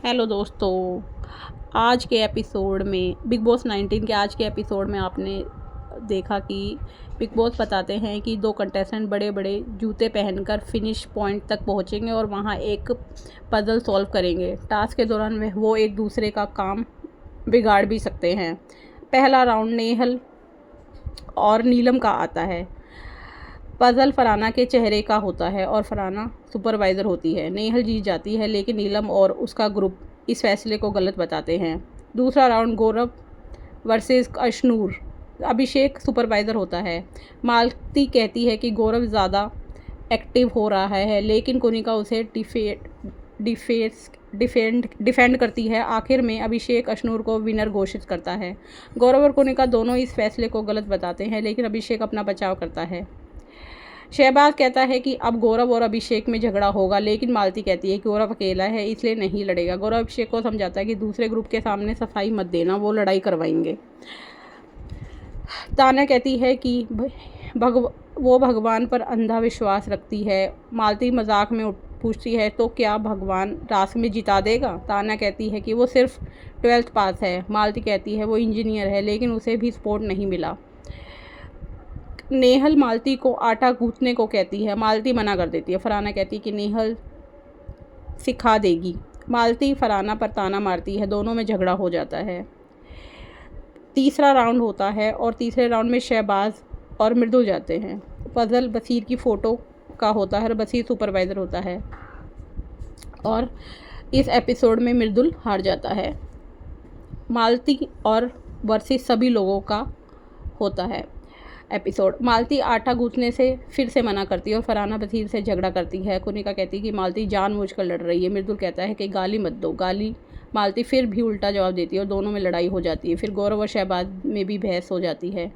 Hello दोस्तों, आज के एपिसोड में बिग बॉस 19 के आज के एपिसोड में आपने देखा कि बिग बॉस बताते हैं कि दो कंटेस्टेंट बड़े बड़े जूते पहनकर फिनिश पॉइंट तक पहुंचेंगे और वहां एक पजल सॉल्व करेंगे। टास्क के दौरान वो एक दूसरे का काम बिगाड़ भी सकते हैं। पहला राउंड नेहल और नीलम का आता है। पजल फरहाना के चेहरे का होता है और फरहाना सुपरवाइज़र होती है। नेहल जीत जाती है, लेकिन नीलम और उसका ग्रुप इस फैसले को गलत बताते हैं। दूसरा राउंड गौरव वर्सेस अशनूर। अभिषेक सुपरवाइज़र होता है। मालती कहती है कि गौरव ज़्यादा एक्टिव हो रहा है, लेकिन कोनिका उसे डिफेंड करती है। आखिर में अभिषेक अशनूर को विनर घोषित करता है। गौरव और कोनिका दोनों इस फैसले को गलत बताते हैं, लेकिन अभिषेक अपना बचाव करता है। शहबाज कहता है कि अब गौरव और अभिषेक में झगड़ा होगा, लेकिन मालती कहती है कि गौरव अकेला है इसलिए नहीं लड़ेगा। गौरव अभिषेक को समझाता है कि दूसरे ग्रुप के सामने सफाई मत देना, वो लड़ाई करवाएंगे। तान्या कहती है कि वो भगवान पर अंधा विश्वास रखती है। मालती मजाक में पूछती है तो क्या भगवान टास्क में जिता देगा। तान्या कहती है कि वो सिर्फ 12th पास है। मालती कहती है वो इंजीनियर है, लेकिन उसे भी सपोर्ट नहीं मिला। नेहल मालती को आटा गूंथने को कहती है। मालती मना कर देती है। फरहाना कहती है कि नेहल सिखा देगी। मालती फरहाना पर ताना मारती है। दोनों में झगड़ा हो जाता है। तीसरा राउंड होता है और तीसरे राउंड में शहबाज और मृदुल जाते हैं। पजल बसीर की फ़ोटो का होता है और बसीर सुपरवाइज़र होता है और इस एपिसोड में मृदुल हार जाता है। मालती और वर्सेस सभी लोगों का होता है एपिसोड। मालती आटा गूंथने से फिर से मना करती है और फरहाना बसीर से झगड़ा करती है। कोनिका कहती है कि मालती जानबूझकर लड़ रही है। मृदुल कहता है कि गाली मत दो। मालती फिर भी उल्टा जवाब देती है और दोनों में लड़ाई हो जाती है। फिर गौरव और शहबाज में भी बहस हो जाती है।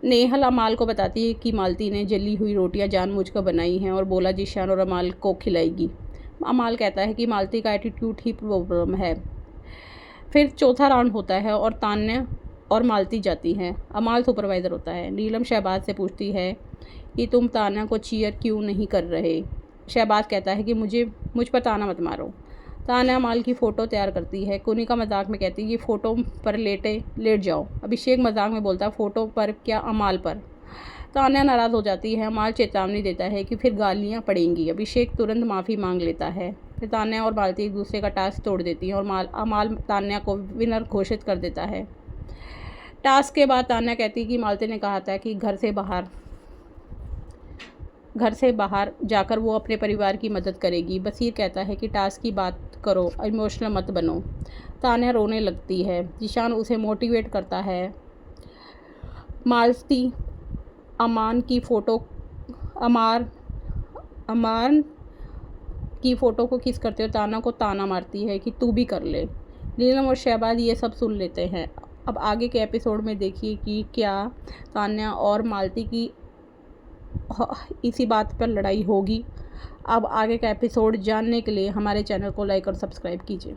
नेहल अमाल को बताती है कि मालती ने जली हुई रोटियां जानबूझकर बनाई हैं और बोला जीशान और अमाल को खिलाएगी। अमाल कहता है कि मालती का एटीट्यूड ही प्रॉब्लम है। फिर चौथा राउंड होता है और तान्या और मालती जाती हैं। अमाल सुपरवाइज़र होता है। नीलम शहबाज से पूछती है कि तुम तान्या को चीयर क्यों नहीं कर रहे। शहबाज कहता है कि मुझ पर ताना मत मारो। तान्या अमाल की फ़ोटो तैयार करती है। कोनिका मजाक में कहती है कि फ़ोटो पर लेट जाओ। अभिषेक मजाक में बोलता है फ़ोटो पर क्या अमाल पर। तान्या नाराज़ हो जाती है। अमाल चेतावनी देता है कि फिर गालियाँ पड़ेंगी। अभिषेक तुरंत माफ़ी मांग लेता है। फिर तान्या और मालती एक दूसरे का टास्क तोड़ देती हैं और अमाल तान्या को विनर घोषित कर देता है। टास्क के बाद तान्या कहती है कि मालती ने कहा था कि घर से बाहर जाकर वो अपने परिवार की मदद करेगी। बसीर कहता है कि टास्क की बात करो, इमोशनल मत बनो। तान्या रोने लगती है। जीशान उसे मोटिवेट करता है। मालती अमान की फ़ोटो को किस करते हो ताना को ताना मारती है कि तू भी कर ले। नीलम और शहबाज ये सब सुन लेते हैं। अब आगे के एपिसोड में देखिए कि क्या तान्या और मालती की इसी बात पर लड़ाई होगी। अब आगे का एपिसोड जानने के लिए हमारे चैनल को लाइक और सब्सक्राइब कीजिए।